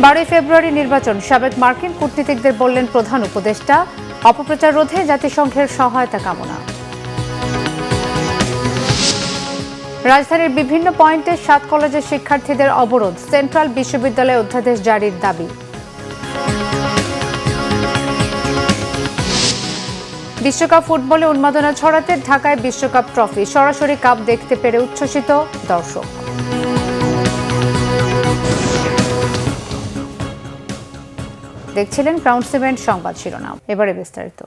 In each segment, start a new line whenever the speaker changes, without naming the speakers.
12 ফেব্রুয়ারি নির্বাচন, সাবেক মার্কিন কূটনীতিকদের বললেন প্রধান উপদেষ্টা। অপপ্রচার রোধে জাতিসংঘের সহায়তা কামনা। রাজধানীর বিভিন্ন পয়েন্টে 7 কলেজের শিক্ষার্থীদের অবরোধ, সেন্ট্রাল বিশ্ববিদ্যালয়ে অধ্যাদেশ জারির দাবি। বিশ্বকাপ ফুটবলে উন্মাদনা ছড়াতে ঢাকায় বিশ্বকাপ ট্রফি, সরাসরি কাপ দেখতে পেরে উচ্ছ্বসিত দর্শক। দেখছিলেন ক্রাউন সিমেন্ট সংবাদ শিরোনাম, এবারে বিস্তারিত।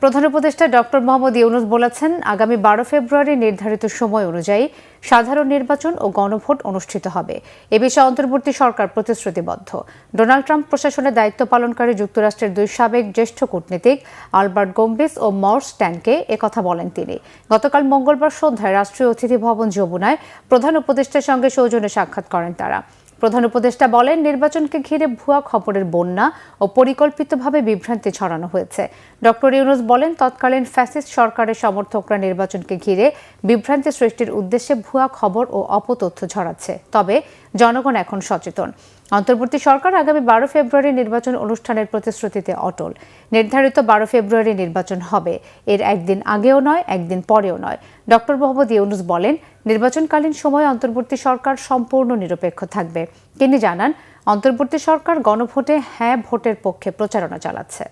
প্রধান উপদেষ্টা ডক্টর মোহাম্মদ ইউনূস বলেছেন, আগামী 12 ফেব্রুয়ারি নির্ধারিত সময় অনুযায়ী সাধারণ নির্বাচন ও গণভোট অনুষ্ঠিত হবে। এ বিষয়ে অন্তর্বর্তী সরকার প্রতিশ্রুতিবদ্ধ। ডোনাল্ড ট্রাম্প প্রশাসনের দায়িত্ব পালনকারী যুক্তরাষ্ট্রের 2 সাবেক জ্যেষ্ঠ কূটনীতিক আলবার্ট গম্বিস ও মর্স ট্যানকে একথা বলেন তিনি। গতকাল মঙ্গলবার সন্ধ্যায় রাষ্ট্রীয় অতিথি ভবন যমুনায় প্রধান উপদেষ্টার সঙ্গে সৌজন্যে সাক্ষাৎ করেন তারা। প্রধান উপদেষ্টা বলেন, নির্বাচনকে ঘিরে ভুয়া খবরের বন্যা ও পরিকল্পিতভাবে বিভ্রান্তি ছড়ানো হয়েছে। ডক্টর ইউনূস বলেন, তৎকালীন ফ্যাসিস্ট সরকারের সমর্থকরা নির্বাচনকে ঘিরে বিভ্রান্তি সৃষ্টির উদ্দেশ্যে ভুয়া খবর ও অপতথ্য ছড়াচ্ছে। তবে জনগণ এখন সচেতন। অন্তর্বর্তী সরকার আগামী 12 ফেব্রুয়ারি নির্বাচন অনুষ্ঠানের প্রতিশ্রুতিতে অটল। নির্ধারিত 12 ফেব্রুয়ারি নির্বাচন হবে, এর একদিন আগেও নয়, একদিন পরেও নয়। ডক্টর মোহাম্মদ ইউনূস বলেন, নির্বাচনকালীন সময়ে অন্তর্বর্তী সরকার সম্পূর্ণ নিরপেক্ষ থাকবে। তিনি জানান, অন্তর্বর্তী সরকার গণভোটে হ্যাঁ ভোটের পক্ষে প্রচারণা চালাচ্ছে।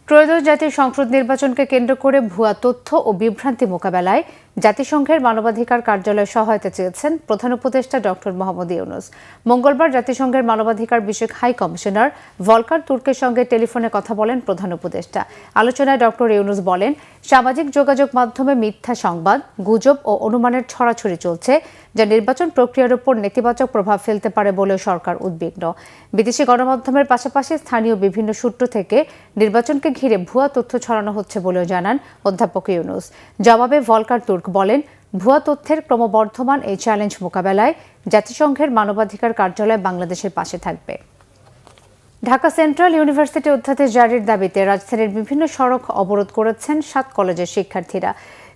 ত্রয়োদশ জাতীয় সংসদ নির্বাচনকে কেন্দ্র করে ভুয়া তথ্য ও বিভ্রান্তি মোকাবেলায় জাতিসংঘের মানবাধিকার কার্যালয়ে সহায়তা চেয়েছেন প্রধান উপদেষ্টা ডক্টর মোহাম্মদ ইউনূস। মঙ্গলবার জাতিসংঘের মানবাধিকার বিষয়ক হাই কমিশনার ভলকার তুর্কের সঙ্গে টেলিফোনে কথা বলেন প্রধান উপদেষ্টা। আলোচনায় ডক্টর ইউনূস বলেন, সামাজিক যোগাযোগ মাধ্যমে মিথ্যা সংবাদ, গুজব ও অনুমানের ছড়াছড়ি চলছে, যা নির্বাচন প্রক্রিয়ার উপর নেতিবাচক প্রভাব ফেলতে পারে বলেও সরকার উদ্বিগ্ন। বিদেশি গণমাধ্যমের পাশাপাশি স্থানীয় বিভিন্ন সূত্র থেকে নির্বাচনকে ঘিরে ভুয়া তথ্য ছড়ানো হচ্ছে বলেও জানান অধ্যাপক ইউনূস। জবাবে ভলকার তুর্ক বলেন, ভুয়া তথ্যের ক্রমবর্ধমান এই চ্যালেঞ্জ মোকাবেলায় জাতিসংঘের মানবাধিকার কার্যালয় বাংলাদেশের পাশে থাকবে। ঢাকা সেন্ট্রাল ইউনিভার্সিটি অধ্যাদেশ জারির দাবিতে রাজধানীর বিভিন্ন সড়ক অবরোধ করেছেন 7 কলেজের শিক্ষার্থীরা।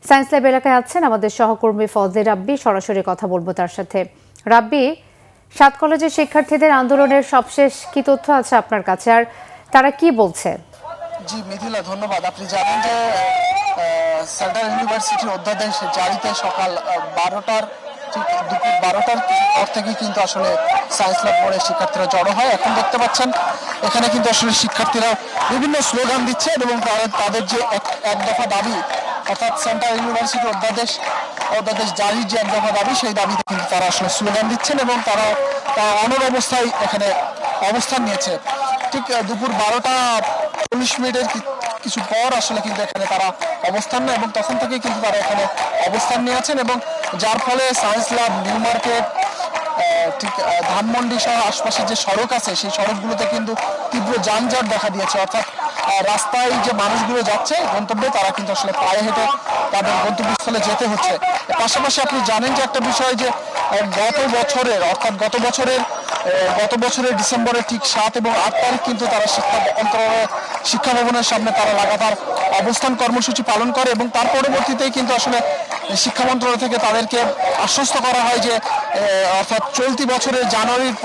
সায়েন্স ল্যাব এলাকায় আছেন আমাদের সহকর্মী ফজলে রাব্বি, সরাসরি কথা বলবো তার সাথে। রাব্বি, 7 কলেজের শিক্ষার্থীদের আন্দোলনের সবশেষ কি তথ্য আছে আপনার কাছে, আর তারা কি বলছে?
জি মিথিলা, ধন্যবাদ। আপনি জানেন যে সেন্ট্রাল ইউনিভার্সিটির অধ্যাদেশ জারিতে সকাল 12টার ঠিক দুপুর 12টার পর থেকে কিন্তু আসলে সায়েন্স ল্যাব মোড়ে শিক্ষার্থীরা জড়ো হয়। এখন দেখতে পাচ্ছেন এখানে কিন্তু আসলে শিক্ষার্থীরা বিভিন্ন স্লোগান দিচ্ছে এবং তাদের যে এক দফা দাবি, অর্থাৎ সেন্ট্রাল ইউনিভার্সিটি অধ্যাদেশ জারির যে এক দফা দাবি, সেই দাবিতে কিন্তু তারা আসলে স্লোগান দিচ্ছেন এবং তারা অনড় অবস্থায় এখানে অবস্থান নিয়েছে। ঠিক দুপুর 12:40 কিছু পর আসলে কিন্তু এখানে তারা অবস্থান নেয় এবং তখন থেকে কিন্তু তারা এখানে অবস্থান নিয়ে আছেন এবং যার ফলে সায়েন্স ল্যাব, নিউ মার্কেট, ঠিক ধানমন্ডি সহ আশপাশের যে সড়ক আছে সেই সড়কগুলোতে কিন্তু তীব্র যানজট দেখা দিয়েছে। অর্থাৎ রাস্তায় যে মানুষগুলো যাচ্ছে গন্তব্যে, তারা কিন্তু আসলে পায়ে হেঁটে তাদের গন্তব্যস্থলে যেতে হচ্ছে। পাশাপাশি আপনি জানেন যে একটা বিষয়, যে গত বছরের ডিসেম্বরের ঠিক 7 এবং 8 তারিখ কিন্তু তারা শিক্ষা ভবনের সামনে তারা লাগাতার অবস্থান কর্মসূচি পালন করে এবং তার পরবর্তীতেই কিন্তু আসলে শিক্ষা মন্ত্রণালয় থেকে তাদেরকে আশ্বস্ত করা হয় যে অর্থাৎ চলতি বছরের জানুয়ারির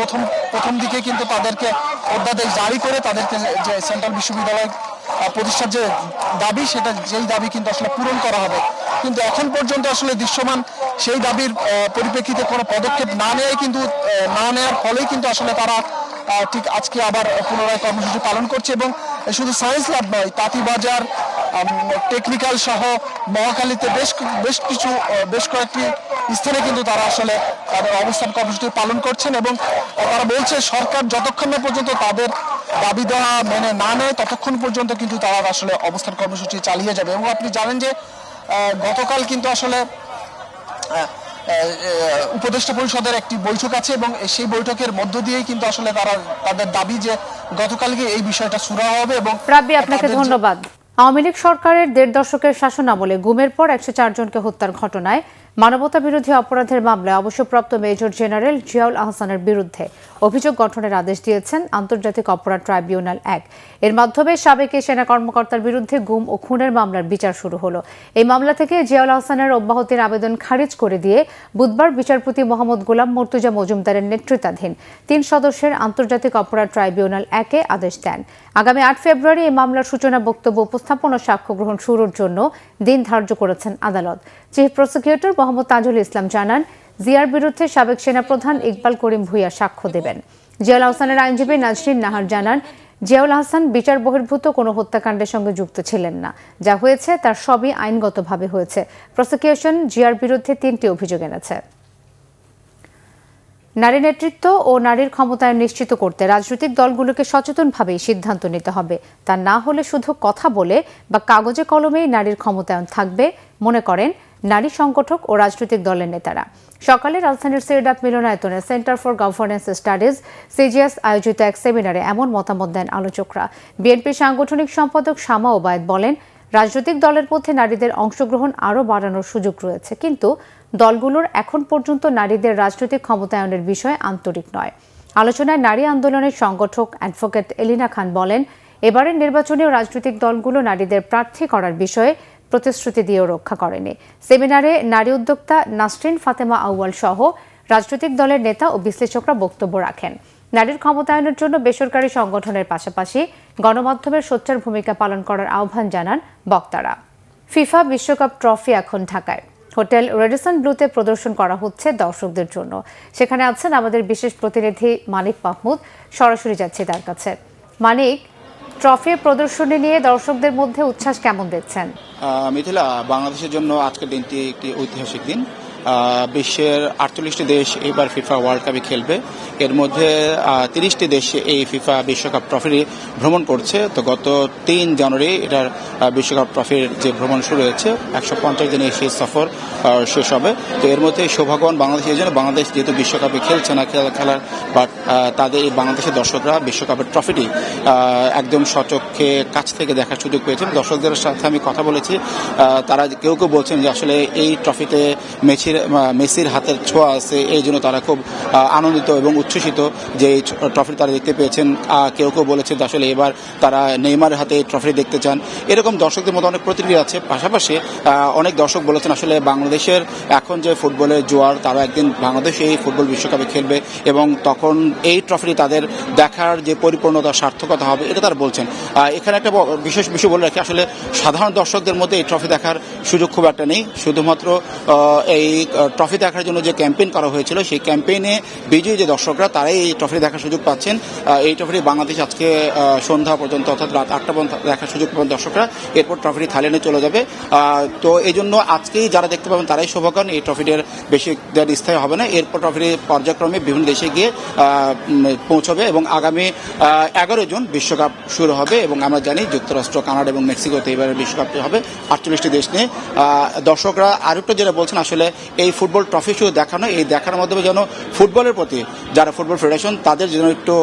প্রথম দিকে কিন্তু তাদেরকে অধ্যাদেশ জারি করে তাদেরকে যে সেন্ট্রাল বিশ্ববিদ্যালয় প্রতিষ্ঠার যে দাবি, যেই দাবি কিন্তু আসলে পূরণ করা হবে। কিন্তু এখন পর্যন্ত আসলে দৃশ্যমান সেই দাবির পরিপ্রেক্ষিতে কোনো পদক্ষেপ না নেওয়ার ফলেই কিন্তু আসলে তারা ঠিক আজকে আবার পুনরায় কর্মসূচি পালন করছে এবং শুধু সায়েন্স ল্যাব নয়, তাঁতিবাজার, টেকনিক্যাল সহ মহাখালীতে বেশ কয়েকটি স্থানে কিন্তু তারা আসলে তাদের অবস্থান কর্মসূচি পালন করছেন এবং তারা বলছে সরকার যতক্ষণ না পর্যন্ত তাদের দাবি দেওয়া মেনে না নেয় ততক্ষণ পর্যন্ত কিন্তু তারা আসলে অবস্থান কর্মসূচি চালিয়ে যাবে। এবং আপনি জানেন যে গতকাল কিন্তু আসলে উপদেষ্টা পরিষদের একটি বৈঠক আছে এবং সেই বৈঠকের মধ্য দিয়েই কিন্তু আসলে তারা তাদের দাবি যে গতকালকে এই বিষয়টা সুরাহা হবে। এবং
রাব্বি, আপনাকে ধন্যবাদ। আওয়ামী লীগ সরকারের 1.5 দশকের শাসনামলে গুমের পর 104 জনকে হত্যার ঘটনায় মানবতা বিরোধী অপরাধের মামলায় অবসরপ্রাপ্ত মেজর জেনারেল জিয়াউল আহসানের বিরুদ্ধে অভিযোগ গঠনের আদেশ দিয়েছেন আন্তর্জাতিক অপরাধ ট্রাইব্যুনাল 1। এর মাধ্যমে সাবেক এই সেনা কর্মকর্তার বিরুদ্ধে গুম ও খুনের মামলার বিচার শুরু হলো। এই মামলা থেকে জিয়াউল আহসানের অব্যাহতির আবেদন খারিজ করে দিয়ে বুধবার বিচারপতি মোহাম্মদ গোলাম মর্তুজা মজুমদারের নেতৃত্বাধীন 3 সদস্যের আন্তর্জাতিক অপরাধ ট্রাইব্যুনাল 1 আদেশ দেন। আগামী 8 ফেব্রুয়ারি এই মামলার সূচনা বক্তব্য উপস্থাপন ও সাক্ষ্য গ্রহণ শুরুর জন্য দিন ধার্য করেছেন আদালত। চিফ প্রসিকিউটর মোহাম্মদ তাজুল ইসলাম জানান, জিয়ার বিরুদ্ধে সাবেক সেনাপ্রধান ইকবাল করিম ভূঁইয়া সাক্ষ্য দেবেন। জিয়াউল আহসানের আইনজীবী নাজনীন নাহার জানান, জিয়াউল আহসান বিচার বহির্ভূত কোনো হত্যাকাণ্ডের সঙ্গে যুক্ত ছিলেন না। যা হয়েছে তার সবই আইনগতভাবে হয়েছে। প্রসিকিউশন জিয়ার বিরুদ্ধে 3টি অভিযোগ এনেছে। নারী নেতৃত্ব ও নারীর ক্ষমতায়ন নিশ্চিত করতে রাজনৈতিক দলগুলোকে সচেতনভাবেই সিদ্ধান্ত নিতে হবে। তা না হলে শুধু কথা বলে বা কাগজে কলমেই নারীর ক্ষমতায়ন থাকবে মনে করেন নারী সংগঠক ও রাজনৈতিক দলের নেতারা। সকালে রাজধানীর সিরডাপ মিলনায়তনে centre for governance studies CGS আয়োজিত এক সেমিনারে এমন মতামত দেন আলোচকরা। বিএনপির সাংগঠনিক সম্পাদক শামা ওবায়েদ বলেন, রাজনৈতিক দলের মধ্যে নারীদের অংশগ্রহণ আরও বাড়ানোর সুযোগ রয়েছে, কিন্তু দলগুলোর এখন পর্যন্ত নারীদের রাজনৈতিক ক্ষমতায়নের বিষয়ে আন্তরিক নয়। আলোচনায় নারী আন্দোলনের সংগঠক অ্যাডভোকেট এলিনা খান বলেন, এবারের নির্বাচনেও রাজনৈতিক দলগুলো নারীদের প্রার্থী করার বিষয়ে প্রতিশ্রুতি দিয়েও রক্ষা করেনি। সেমিনারে নারী উদ্যোক্তা নাসরিন ফাতেমা আউয়াল সহ রাজনৈতিক দলের নেতা ও বিশ্লেষকরা বক্তব্য রাখেন। নারীর ক্ষমতায়নের জন্য বেসরকারি সংগঠনের পাশাপাশি গণমাধ্যমের সোচ্চার ভূমিকা পালন করার আহ্বান জানান বক্তারা। ফিফা বিশ্বকাপ ট্রফি এখন ঢাকায় হোটেল রেডিসন ব্লুতে প্রদর্শন করা হচ্ছে দর্শকদের জন্য। সেখানে আছেন আমাদের বিশেষ প্রতিনিধি মানিক মাহমুদ। সরাসরি যাচ্ছে তার কাছে। মানিক, ট্রফি প্রদর্শনী নিয়ে দর্শকদের মধ্যে উচ্ছ্বাস কেমন দেখছেন?
মিথিলা, বাংলাদেশের জন্য আজকের দিনটি একটি ঐতিহাসিক দিন। বিশ্বের 48টি দেশ এবার ফিফা ওয়ার্ল্ড কাপে খেলবে। এর মধ্যে 30টি দেশ এই ফিফা বিশ্বকাপ ট্রফি ভ্রমণ করছে। তো গত 3 জানুয়ারি এটার বিশ্বকাপ ট্রফির যে ভ্রমণ শুরু হয়েছে, 150 দিনের সেই সফর শেষ হবে। তো এর মধ্যে সৌভাগ্যবান বাংলাদেশের জন্য, বাংলাদেশ যেহেতু বিশ্বকাপে খেলছে না খেলার, বাট তাদের এই বাংলাদেশের দর্শকরা বিশ্বকাপের ট্রফিটি একদম সচক্ষে কাছ থেকে দেখার সুযোগ পেয়েছেন। দর্শকদের সাথে আমি কথা বলেছি, তারা কেউ কেউ বলছেন যে আসলে এই ট্রফিতে মেসির হাতের ছোঁয়া আছে, এই জন্য তারা খুব আনন্দিত এবং উচ্ছ্বসিত যে এই ট্রফি তারা দেখতে পেয়েছেন। কেউ কেউ বলেছেন যে আসলে এবার তারা নেইমারের হাতে ট্রফি দেখতে চান। এরকম দর্শকদের মধ্যে অনেক প্রতিক্রিয়া আছে। পাশাপাশি অনেক দর্শক বলেছেন আসলে বাংলাদেশের এখন যে ফুটবলের জোয়ার, তারা একদিন বাংলাদেশ এই ফুটবল বিশ্বকাপে খেলবে এবং তখন এই ট্রফিটি তাদের দেখার যে পরিপূর্ণতা, সার্থকতা হবে, এটা তারা বলছেন। এখানে একটা বিশেষ বিষয় বলে রাখি, আসলে সাধারণ দর্শকদের মধ্যে এই ট্রফি দেখার সুযোগ খুব একটা নেই। শুধুমাত্র এই ট্রফি দেখার জন্য যে ক্যাম্পেইন করা হয়েছিল, সেই ক্যাম্পেইনে বিজয়ী যে দর্শকরা, তারাই এই ট্রফি দেখার সুযোগ পাচ্ছেন। এই ট্রফিটি বাংলাদেশ আজকে সন্ধ্যা পর্যন্ত, অর্থাৎ রাত 8টা পর্যন্ত দেখার সুযোগ পাবেন দর্শকরা। এরপর ট্রফিটি থাইল্যান্ডে চলে যাবে। তো এই জন্য আজকেই যারা দেখতে পাবেন তারাই সৌভাগ্যবান। এই ট্রফিটির বেশি দিন স্থায়ী হবে না। এরপর ট্রফিটি পর্যায়ক্রমে বিভিন্ন দেশে গিয়ে পৌঁছবে এবং আগামী 11 জুন বিশ্বকাপ শুরু হবে। এবং আমরা জানি যুক্তরাষ্ট্র, কানাডা এবং মেক্সিকোতে এবারের বিশ্বকাপটি হবে 48টি দেশ নিয়ে। দর্শকরা আরেকটা যেটা বলছেন, আসলে এই ফুটবল ট্রফি শুধু দেখানো, এই দেখার মাধ্যমে যেন ফুটবলের প্রতি যারা ফুটবল ফেডারেশন, তাদের যেন একটু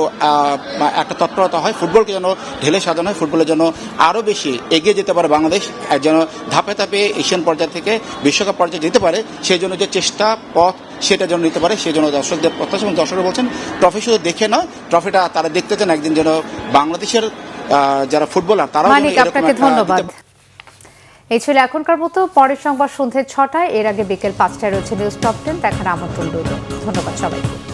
একটা তৎপরতা হয়, ফুটবলকে যেন ঢেলে সাজানো হয়, ফুটবলে যেন আরও বেশি এগিয়ে যেতে পারে বাংলাদেশ, যেন ধাপে ধাপে এশিয়ান পর্যায় থেকে বিশ্বকাপ পর্যায়ে যেতে পারে, সেই জন্য যে চেষ্টা পথ সেটা যেন নিতে পারে, সেই জন্য দর্শকদের প্রত্যাশা। এবং দর্শকরা বলছেন ট্রফি শুধু দেখে নয়, ট্রফিটা তারা দেখতে চান একদিন যেন বাংলাদেশের যারা ফুটবলার তারাও।
আপনাকে ধন্যবাদ। এই ছিল এখনকার মতো। পরের সংবাদ সন্ধ্যে 6টায়, এর আগে বিকেল 5টায় রয়েছে নিউজ টপ 10 দেখার আমন্ত্রণ রইল। ধন্যবাদ সবাইকে।